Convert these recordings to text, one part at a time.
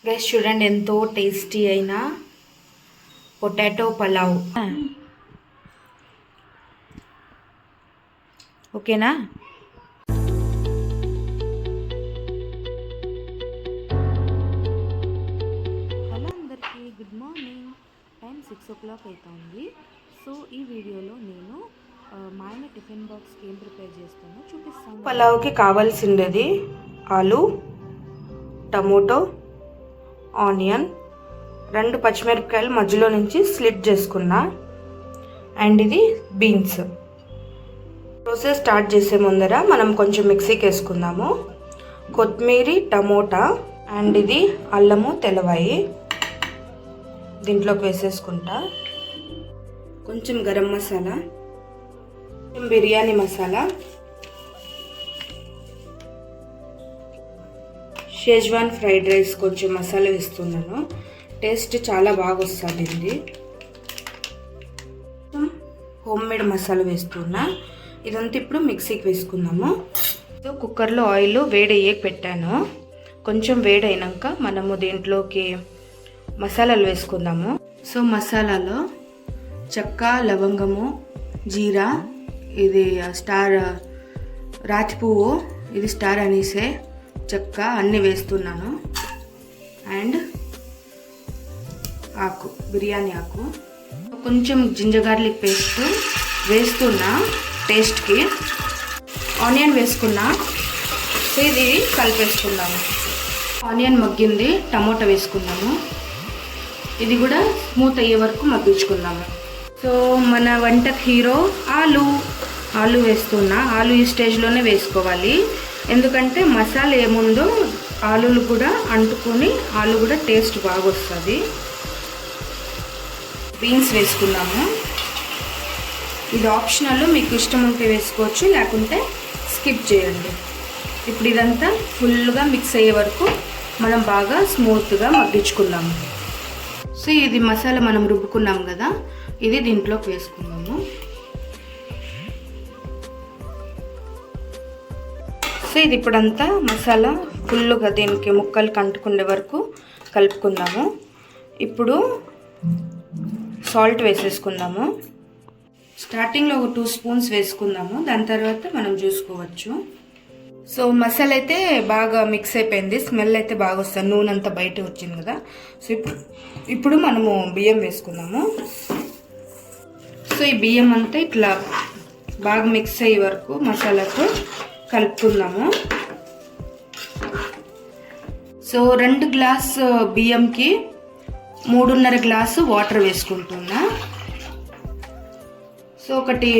Guys చూడండి ఎంతో tasty అయిన పొటాటో పలావ్. ఓకేనా? హలో అందరికీ, గుడ్ మార్నింగ్. టైం 6 o'clock అవుతుంది. సో ఈ వీడియోలో నేను మా ఆయన టిఫిన్ బాక్స్కి ఏం ప్రిపేర్ చేస్తానో చూపిస్తాను. పలావ్కి కావాల్సిండేది ఆలు, టమోటో, ఆనియన్, 2 పచ్చిమిరపకాయలు మధ్యలో నుంచి స్లిట్ చేసుకున్నా, అండ్ ఇది బీన్స్. ప్రాసెస్ స్టార్ట్ చేసే ముందర మనం కొంచెం మిక్సీకి వేసుకుందాము. కొత్తిమీర, టమోటా, అండ్ ఇది అల్లము, తెల్లవాయి దీంట్లోకి వేసేసుకుంటా. కొంచెం గరం మసాలా, కొంచెం బిర్యానీ మసాలా, షేజ్వాన్ ఫ్రైడ్ రైస్ కొంచెం మసాలా వేస్తున్నాను. టేస్ట్ చాలా బాగా వస్తుంది. ఇది హోమ్ మేడ్ మసాలా వేస్తున్నా. ఇదంతా ఇప్పుడు మిక్సీకి వేసుకుందాము. కుక్కర్లో ఆయిల్ వేడయ్యే పెట్టాను. కొంచెం వేడైనాక మనము దీంట్లోకి మసాలాలు వేసుకుందాము. సో మసాలాలో చెక్క, లవంగము, జీరా, ఇది స్టార్ రాతి పువ్వు, ఇది స్టార్ అనీసే, చెక్క అన్నీ వేస్తున్నాను. అండ్ ఆకు, బిర్యానీ ఆకు, కొంచెం జింజర్ గార్లిక్ పేస్ట్ వేస్తున్నా టేస్ట్కి. ఆనియన్ వేసుకున్నా. సో ఇది కలిపేసుకుందాము. ఆనియన్ మగ్గింది, టమోటా వేసుకున్నాము. ఇది కూడా స్మూత్ అయ్యే వరకు మగ్గించుకుందాము. సో మన వంటకు హీరో ఆలు వేస్తున్నా. ఆలు ఈ స్టేజ్లోనే వేసుకోవాలి, ఎందుకంటే మసాలా ఏముందో ఆలులు కూడా అంటుకొని ఆలు కూడా టేస్ట్ బాగా వస్తుంది. బీన్స్ వేసుకున్నాము. ఇది ఆప్షనల్, మీకు ఇష్టం ఉంటే వేసుకోవచ్చు, లేకుంటే స్కిప్ చేయండి. ఇప్పుడు ఇదంతా ఫుల్గా మిక్స్ అయ్యే వరకు మనం బాగా స్మూత్గా మగ్గించుకుందాము. సో ఇది మసాలా మనం రుబ్బుకున్నాం కదా, ఇది దీంట్లోకి వేసుకున్నాము. సో ఇది ఇప్పుడంతా మసాలా ఫుల్గా దీనికి ముక్కలు కంటుకునే వరకు కలుపుకుందాము. ఇప్పుడు సాల్ట్ వేసేసుకుందాము. స్టార్టింగ్లో ఒక 2 స్పూన్స్ వేసుకుందాము, దాని తర్వాత మనం చూసుకోవచ్చు. సో మసాలా అయితే బాగా మిక్స్ అయిపోయింది, స్మెల్ అయితే బాగా వస్తుంది, నూనె అంతా బయట వచ్చింది కదా. సో ఇప్పుడు మనము బియ్యం వేసుకుందాము. సో ఈ బియ్యం అంతా ఇట్లా బాగా మిక్స్ అయ్యే వరకు మసాలాతో కలుపుకుందాము. సో 2 గ్లాసు బియ్యంకి 3.5 గ్లాసు వాటర్ వేసుకుంటున్నా. సో ఒకటి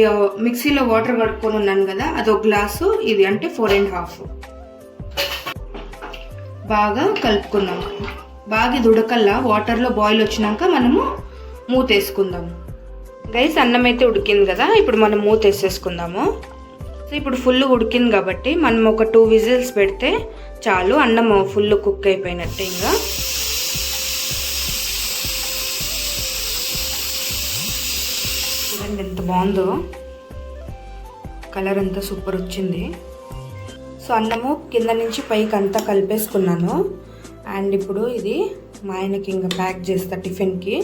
మిక్సీలో వాటర్ కడుక్కొని ఉన్నాను కదా, అదొక గ్లాసు, ఇది అంటే 4.5. బాగా కలుపుకున్నాము. బాగా ఇది ఉడకల్లా, వాటర్లో బాయిల్ వచ్చినాక మనము మూత వేసుకుందాము. గైస్ అన్నం అయితే ఉడికింది కదా, ఇప్పుడు మనం మూత వేసేసుకుందాము. సో ఇప్పుడు ఫుల్ ఉడికింది కాబట్టి మనం ఒక 2 విజిల్స్ పెడితే చాలు, అన్నం ఫుల్ కుక్ అయిపోయినట్టే. ఇంకా చూడండి ఎంత బాగుందో, కలర్ అంతా సూపర్ వచ్చింది. సో అన్నము కింద నుంచి పైకి అంతా కలిపేసుకున్నాను. అండ్ ఇప్పుడు ఇది మా ఆయనకి ఇంకా ప్యాక్ చేస్తా టిఫిన్కి.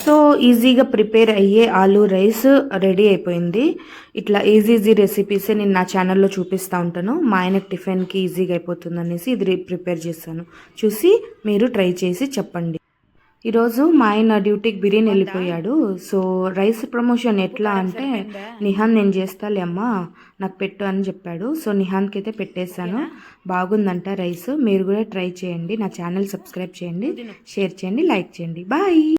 సో ఈజీగా ప్రిపేర్ అయ్యే ఆలూ రైస్ రెడీ అయిపోయింది. ఇట్లా ఈజీ రెసిపీసే నేను నా ఛానల్లో చూపిస్తూ ఉంటాను. మా ఆయనకి టిఫిన్కి ఈజీగా అయిపోతుంది అనేసి ఇది ప్రిపేర్ చేస్తాను. చూసి మీరు ట్రై చేసి చెప్పండి. ఈరోజు మా ఆయన డ్యూటీకి బిర్యానీ వెళ్ళిపోయాడు. సో రైస్ ప్రమోషన్ ఎట్లా అంటే, నిహాన్ నేను చేస్తాలే అమ్మా నాకు పెట్టు అని చెప్పాడు. సో నిహాన్కి అయితే పెట్టేశాను. బాగుందంట రైస్. మీరు కూడా ట్రై చేయండి. నా ఛానల్ సబ్స్క్రైబ్ చేయండి, షేర్ చేయండి, లైక్ చేయండి. బాయ్.